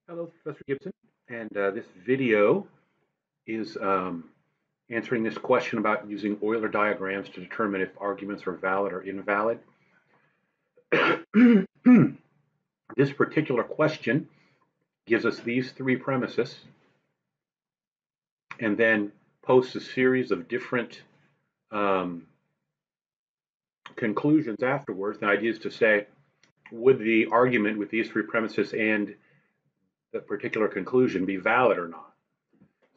Hello, Professor Gibson, and this video is answering this question about using Euler diagrams to determine if arguments are valid or invalid. This particular question gives us these three premises and then posts a series of different conclusions afterwards. The idea is to say, would the argument with these three premises and the particular conclusion be valid or not?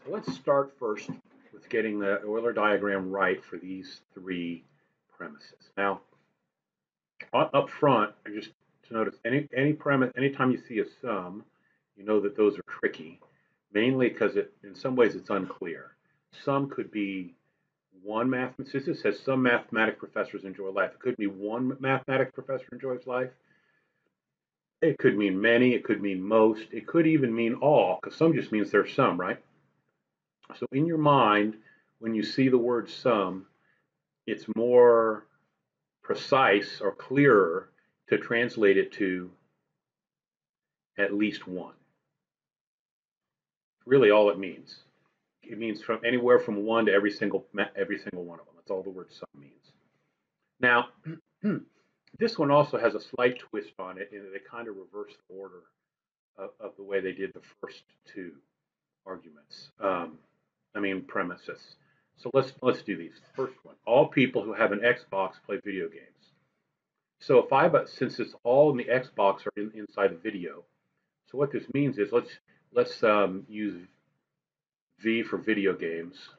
So let's start first with getting the Euler diagram right for these three premises. Now, up front, just to notice any premise, anytime you see a sum, you know that those are tricky, mainly because in some ways it's unclear. Sum could be one mathematician says some mathematics professors enjoy life. It could be one mathematics professor enjoys life. It could mean many. It could mean most. It could even mean all, because some just means there's some, right? So in your mind, when you see the word sum, it's more precise or clearer to translate it to at least one. Really all it means. It means from anywhere from one to every single one of them. That's all the word sum means. Now, this one also has a slight twist on it in that they kind of reverse the order of the way they did the first two arguments. Premises. So let's do these. First one: all people who have an Xbox play video games. So since it's all in the Xbox or inside the video, so what this means is let's use V for video games,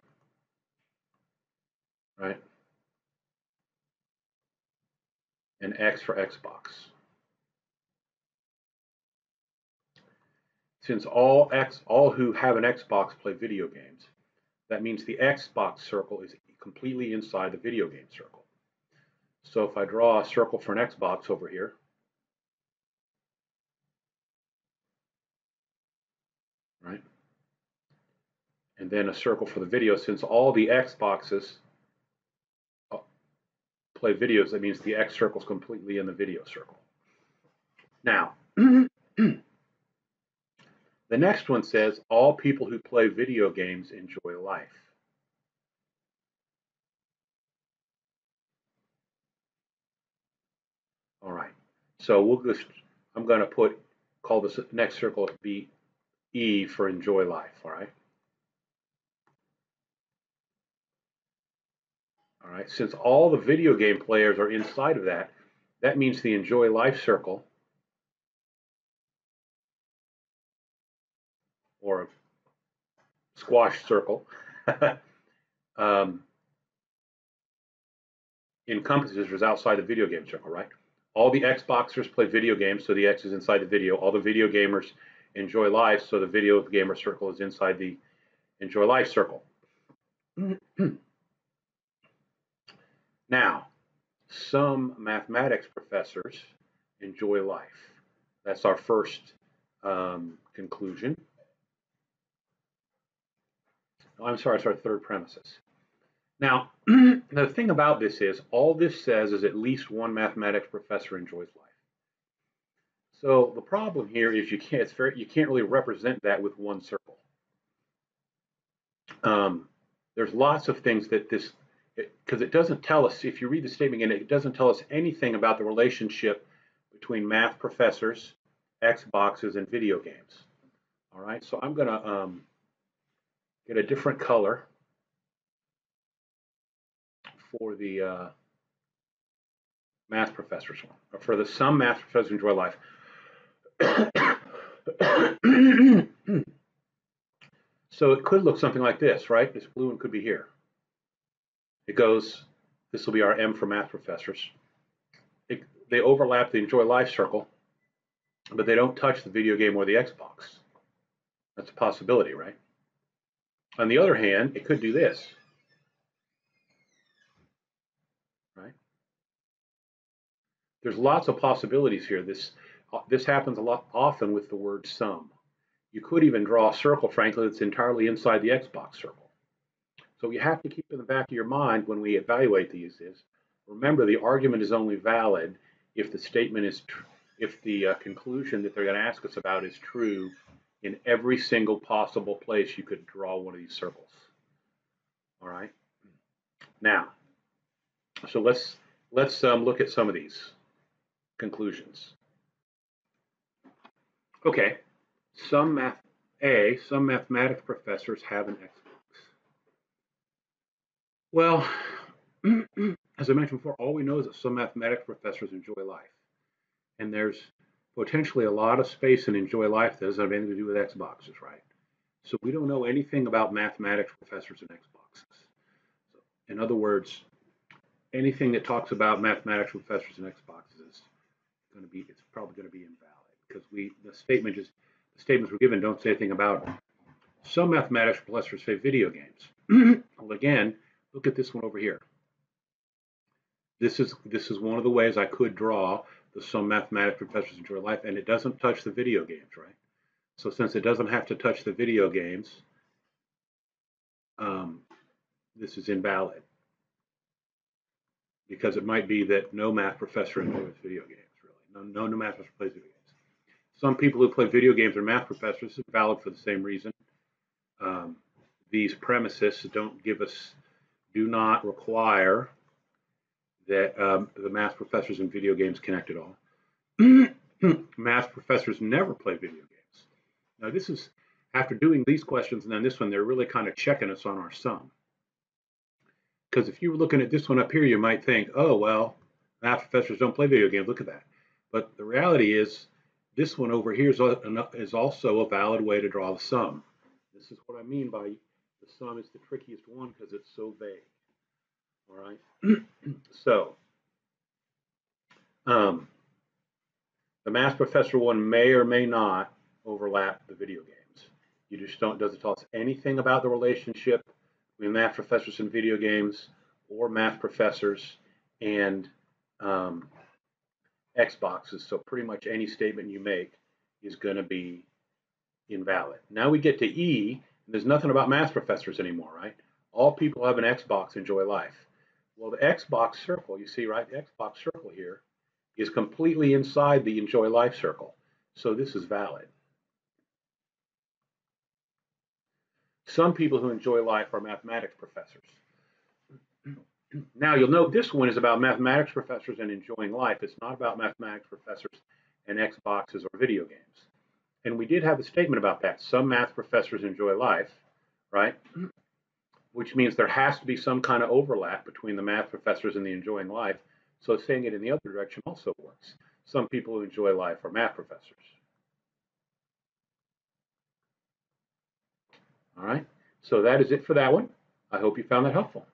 right? And X for Xbox. Since all who have an Xbox play video games, that means the Xbox circle is completely inside the video game circle. So if I draw a circle for an Xbox over here, right? And then a circle for the video, since all the Xboxes play videos, that means the X circle is completely in the video circle. Now, the next one says all people who play video games enjoy life. All right, so I'm going to call this next circle be E for enjoy life, all right? All right, since all the video game players are inside of that, that means the enjoy life circle, or squash circle, encompasses is outside the video game circle, right? All the Xboxers play video games, so the X is inside the video. All the video gamers enjoy life, so the video gamer circle is inside the enjoy life circle. Now, some mathematics professors enjoy life. That's our first conclusion. Oh, I'm sorry, it's our third premises. Now, the thing about this is, all this says is at least one mathematics professor enjoys life. So the problem here is you can't really represent that with one circle. There's lots of things that because it doesn't tell us, if you read the statement again, it doesn't tell us anything about the relationship between math professors, Xboxes, and video games. All right, so I'm going to get a different color for the math professors one, or for the some math professors enjoy life. So it could look something like this, right? This blue one could be here. It goes, this will be our M for math professors. They overlap the enjoy life circle, but they don't touch the video game or the Xbox. That's a possibility, right? On the other hand, it could do this, right? There's lots of possibilities here. This happens often with the word sum. You could even draw a circle, frankly, that's entirely inside the Xbox circle. So you have to keep in the back of your mind when we evaluate these is, remember the argument is only valid if the statement is if the conclusion that they're going to ask us about is true in every single possible place you could draw one of these circles. All right. Now, so let's look at some of these conclusions. Okay, some mathematics professors have an Xbox. Well, as I mentioned before, all we know is that some mathematics professors enjoy life, and there's potentially a lot of space in enjoy life that doesn't have anything to do with Xboxes, right? So we don't know anything about mathematics professors and Xboxes. So, in other words, anything that talks about mathematics professors and Xboxes is it's probably going to be invalid because the statements we're given don't say anything about it. Some mathematics professors say video games. Well, again, look at this one over here. This is one of the ways I could draw the some mathematics professors enjoy life, and it doesn't touch the video games, right? So since it doesn't have to touch the video games, this is invalid because it might be that no math professor enjoys video games, really. No math professor plays video games. Some people who play video games are math professors. It's valid for the same reason. These premises do not require that the math professors in video games connect at all. Math professors never play video games. Now this is, after doing these questions and then this one, they're really kind of checking us on our sum. Because if you were looking at this one up here, you might think, oh, well, math professors don't play video games, look at that. But the reality is, this one over here is also a valid way to draw the sum. This is what I mean by the sum is the trickiest one because it's so vague. All right. So, the math professor one may or may not overlap the video games. You just doesn't tell us anything about the relationship between math professors and video games or math professors and Xboxes. So pretty much any statement you make is going to be invalid. Now we get to E, and there's nothing about math professors anymore, right? All people who have an Xbox enjoy life. Well, the Xbox circle, you see, right? The Xbox circle here is completely inside the enjoy life circle. So this is valid. Some people who enjoy life are mathematics professors. Now you'll note this one is about mathematics professors and enjoying life. It's not about mathematics professors and Xboxes or video games. And we did have a statement about that. Some math professors enjoy life, right? Which means there has to be some kind of overlap between the math professors and the enjoying life. So saying it in the other direction also works. Some people who enjoy life are math professors. All right. So that is it for that one. I hope you found that helpful.